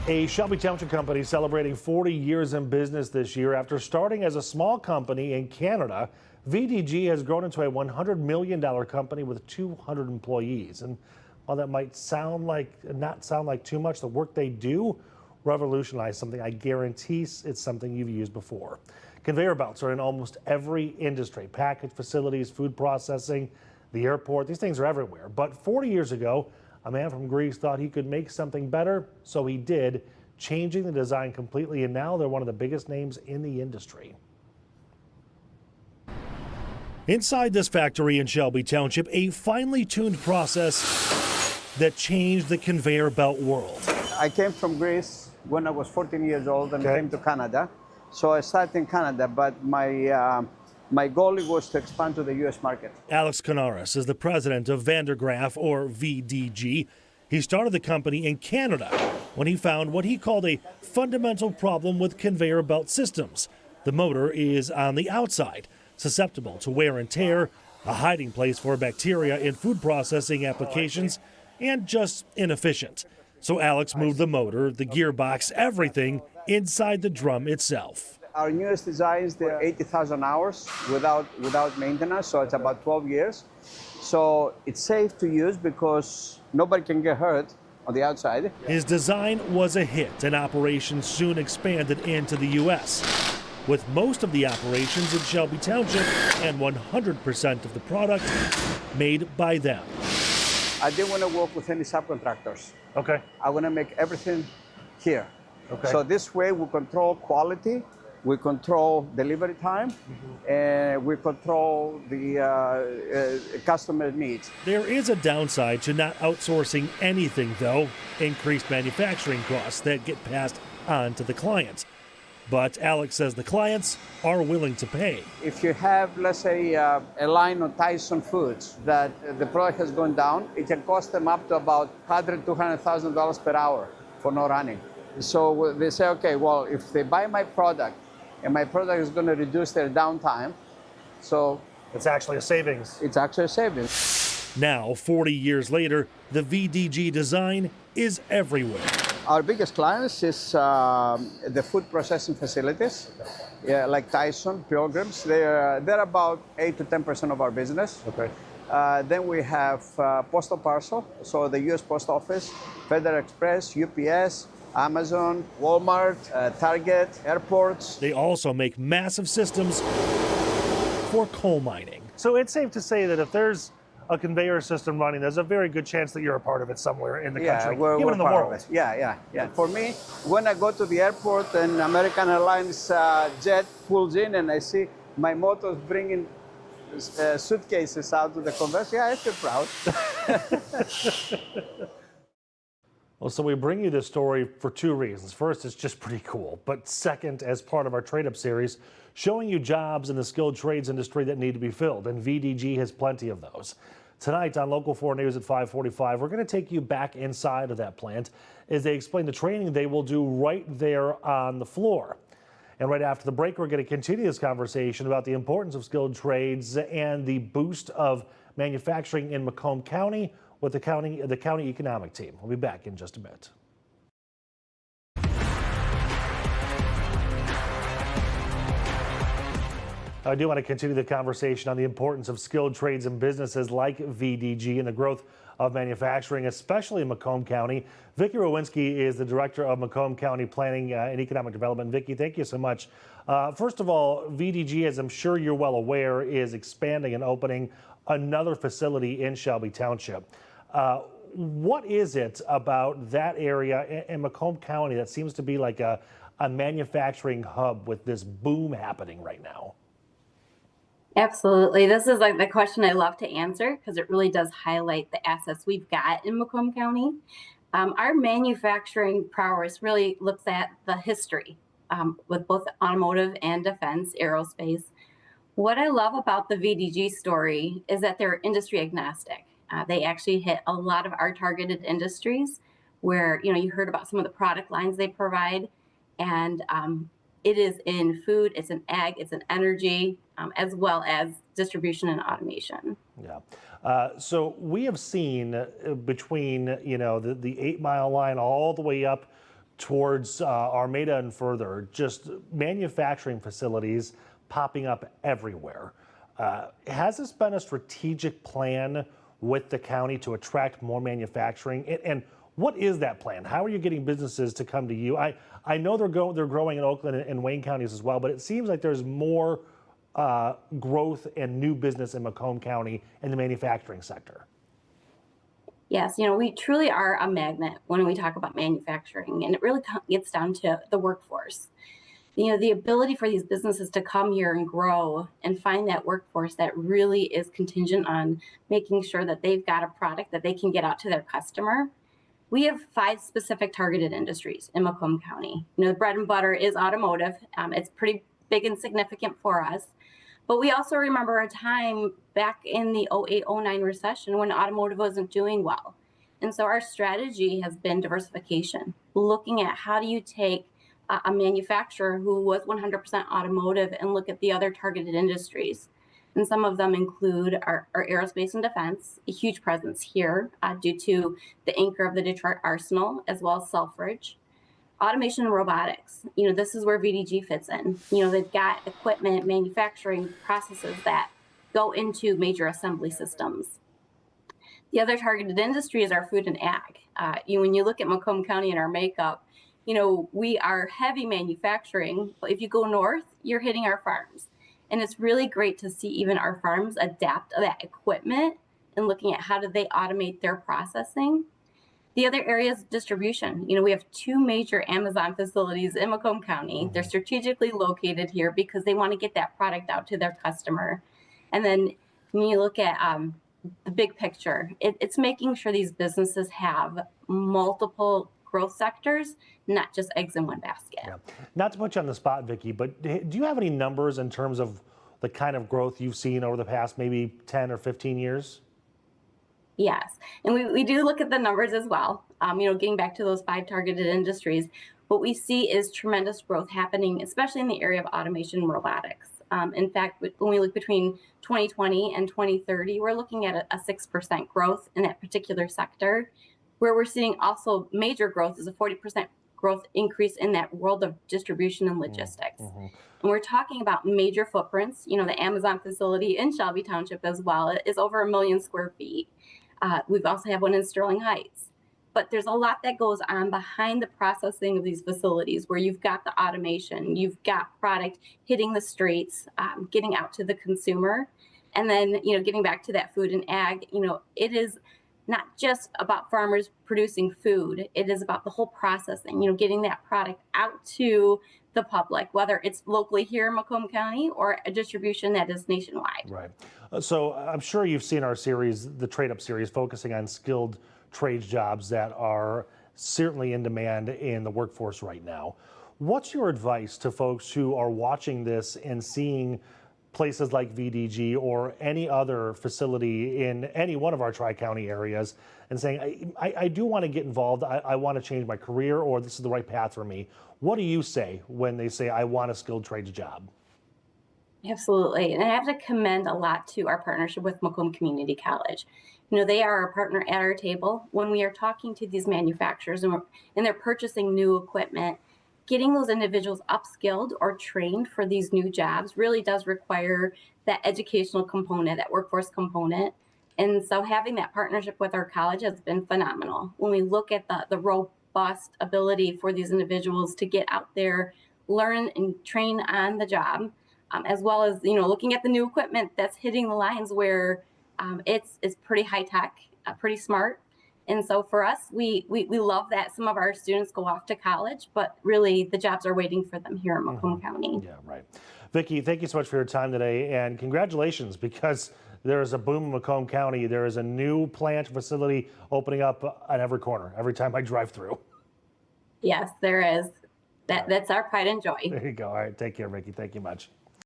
A Shelby Township company celebrating 40 years in business this year. After starting as a small company in Canada, VDG has grown into a $100 million company with 200 employees. And while that might not sound like too much, the work they do revolutionize something I guarantee it's something you've used before. Conveyor belts are in almost every industry: package facilities, food processing, the airport. These things are everywhere. But 40 years ago, a man from Greece thought he could make something better, so he did, changing the design completely, and now they're one of the biggest names in the industry. Inside this factory in Shelby Township, a finely tuned process that changed the conveyor belt world. I came from Greece when I was 14 years old and came to Canada. So I started in Canada, but my goal was to expand to the U.S. market. Alex Canaris is the president of Vandergraaf, or VDG. He started the company in Canada when he found what he called a fundamental problem with conveyor belt systems. The motor is on the outside, susceptible to wear and tear, a hiding place for bacteria in food processing applications, and just inefficient. So Alex moved the motor, the gearbox, everything inside the drum itself. Our newest designs, they're 80,000 hours without maintenance, so it's about 12 years. So it's safe to use because nobody can get hurt on the outside. His design was a hit, and operations soon expanded into the U.S., with most of the operations in Shelby Township and 100% of the product made by them. I didn't want to work with any subcontractors. Okay. I want to make everything here. Okay. So this way we control quality, we control delivery time, and we control the customer needs. There is a downside to not outsourcing anything, though: increased manufacturing costs that get passed on to the clients. But Alex says the clients are willing to pay. If you have, let's say, a line of Tyson Foods that the product has gone down, it can cost them up to about $100,000 to $200,000 per hour for no running. So they say, okay, well, if they buy my product and my product is going to reduce their downtime, so it's actually a savings. It's actually a savings. Now, 40 years later, the VDG design is everywhere. Our biggest clients is the food processing facilities, like Tyson, Pilgrims. They're about 8 to 10% of our business. Okay. Then we have postal parcel, so the U.S. Post Office, Federal Express, UPS, Amazon, Walmart, Target, airports. They also make massive systems for coal mining. So it's safe to say that if there's a conveyor system running, there's a very good chance that you're a part of it somewhere in the country, even in the world. Yeah. For me, when I go to the airport and American Airlines jet pulls in and I see my motors bringing suitcases out to the conveyor, I feel proud. Well, so we bring you this story for two reasons. First, it's just pretty cool. But second, as part of our Trade Up series, showing you jobs in the skilled trades industry that need to be filled. And VDG has plenty of those. Tonight on Local 4 News at 5:45, we're going to take you back inside of that plant as they explain the training they will do right there on the floor. And right after the break, we're going to continue this conversation about the importance of skilled trades and the boost of manufacturing in Macomb County with the county economic team. We'll be back in just a bit. I do want to continue the conversation on the importance of skilled trades and businesses like VDG and the growth of manufacturing, especially in Macomb County. Vicki Rowinski is the director of Macomb County Planning and Economic Development. Vicki, thank you so much. First of all, VDG, as I'm sure you're well aware, is expanding and opening another facility in Shelby Township. What is it about that area in Macomb County that seems to be like a manufacturing hub with this boom happening right now? Absolutely. This is like the question I love to answer because it really does highlight the assets we've got in Macomb County. Our manufacturing prowess really looks at the history with both automotive and defense, aerospace. What I love about the VDG story is that they're industry agnostic. They actually hit a lot of our targeted industries where, you heard about some of the product lines they provide, and it is in food, it's in ag, it's in energy, as well as distribution and automation. Yeah. So we have seen between, the 8 Mile line all the way up towards Armada and further, just manufacturing facilities popping up everywhere. Has this been a strategic plan with the county to attract more manufacturing? And what is that plan? How are you getting businesses to come to you? I know they're growing in Oakland and Wayne counties as well, but it seems like there's more growth and new business in Macomb County in the manufacturing sector. Yes, we truly are a magnet when we talk about manufacturing, and it really gets down to the workforce. The ability for these businesses to come here and grow and find that workforce that really is contingent on making sure that they've got a product that they can get out to their customer. We have 5 specific targeted industries in Macomb County. The bread and butter is automotive. It's pretty big and significant for us. But we also remember a time back in the 08-09 recession when automotive wasn't doing well. And so our strategy has been diversification, looking at how do you take a manufacturer who was 100% automotive and look at the other targeted industries. And some of them include our aerospace and defense, a huge presence here due to the anchor of the Detroit Arsenal, as well as Selfridge. Automation and robotics, this is where VDG fits in. They've got equipment, manufacturing processes that go into major assembly systems. The other targeted industry is our food and ag. When you look at Macomb County and our makeup, we are heavy manufacturing, but if you go north, you're hitting our farms. And it's really great to see even our farms adapt that equipment and looking at how do they automate their processing. The other area is distribution. We have 2 major Amazon facilities in Macomb County. They're strategically located here because they want to get that product out to their customer. And then when you look at the big picture, it's making sure these businesses have multiple growth sectors, not just eggs in one basket. Yeah. Not to put you on the spot, Vicki, but do you have any numbers in terms of the kind of growth you've seen over the past maybe 10 or 15 years? Yes, and we do look at the numbers as well. Getting back to those 5 targeted industries, what we see is tremendous growth happening, especially in the area of automation and robotics. In fact, when we look between 2020 and 2030, we're looking at a 6% growth in that particular sector. Where we're seeing also major growth is a 40% growth increase in that world of distribution and logistics. And we're talking about major footprints. The Amazon facility in Shelby Township as well is over 1 million square feet. We've also have one in Sterling Heights. But there's a lot that goes on behind the processing of these facilities where you've got the automation, you've got product hitting the streets, getting out to the consumer. And then, getting back to that food and ag, it is not just about farmers producing food. It is about the whole processing, getting that product out to the public, whether it's locally here in Macomb County or a distribution that is nationwide. Right. So I'm sure you've seen our series, the Trade Up series, focusing on skilled trades jobs that are certainly in demand in the workforce right now. What's your advice to folks who are watching this and seeing places like VDG or any other facility in any one of our Tri-County areas and saying, I do want to get involved, I want to change my career, or this is the right path for me? What do you say when they say, I want a skilled trades job? Absolutely. And I have to commend a lot to our partnership with Macomb Community College. They are a partner at our table when we are talking to these manufacturers and they're purchasing new equipment. Getting those individuals upskilled or trained for these new jobs really does require that educational component, that workforce component. And so having that partnership with our college has been phenomenal. When we look at the robust ability for these individuals to get out there, learn and train on the job, as well as, looking at the new equipment that's hitting the lines where it's pretty high tech, pretty smart. And so for us, we love that some of our students go off to college, but really the jobs are waiting for them here in Macomb County. Yeah, right. Vicki, thank you so much for your time today, and congratulations, because there is a boom in Macomb County. There is a new plant facility opening up on every corner, every time I drive through. Yes, there is. That's our pride and joy. There you go. All right, take care, Vicki. Thank you much.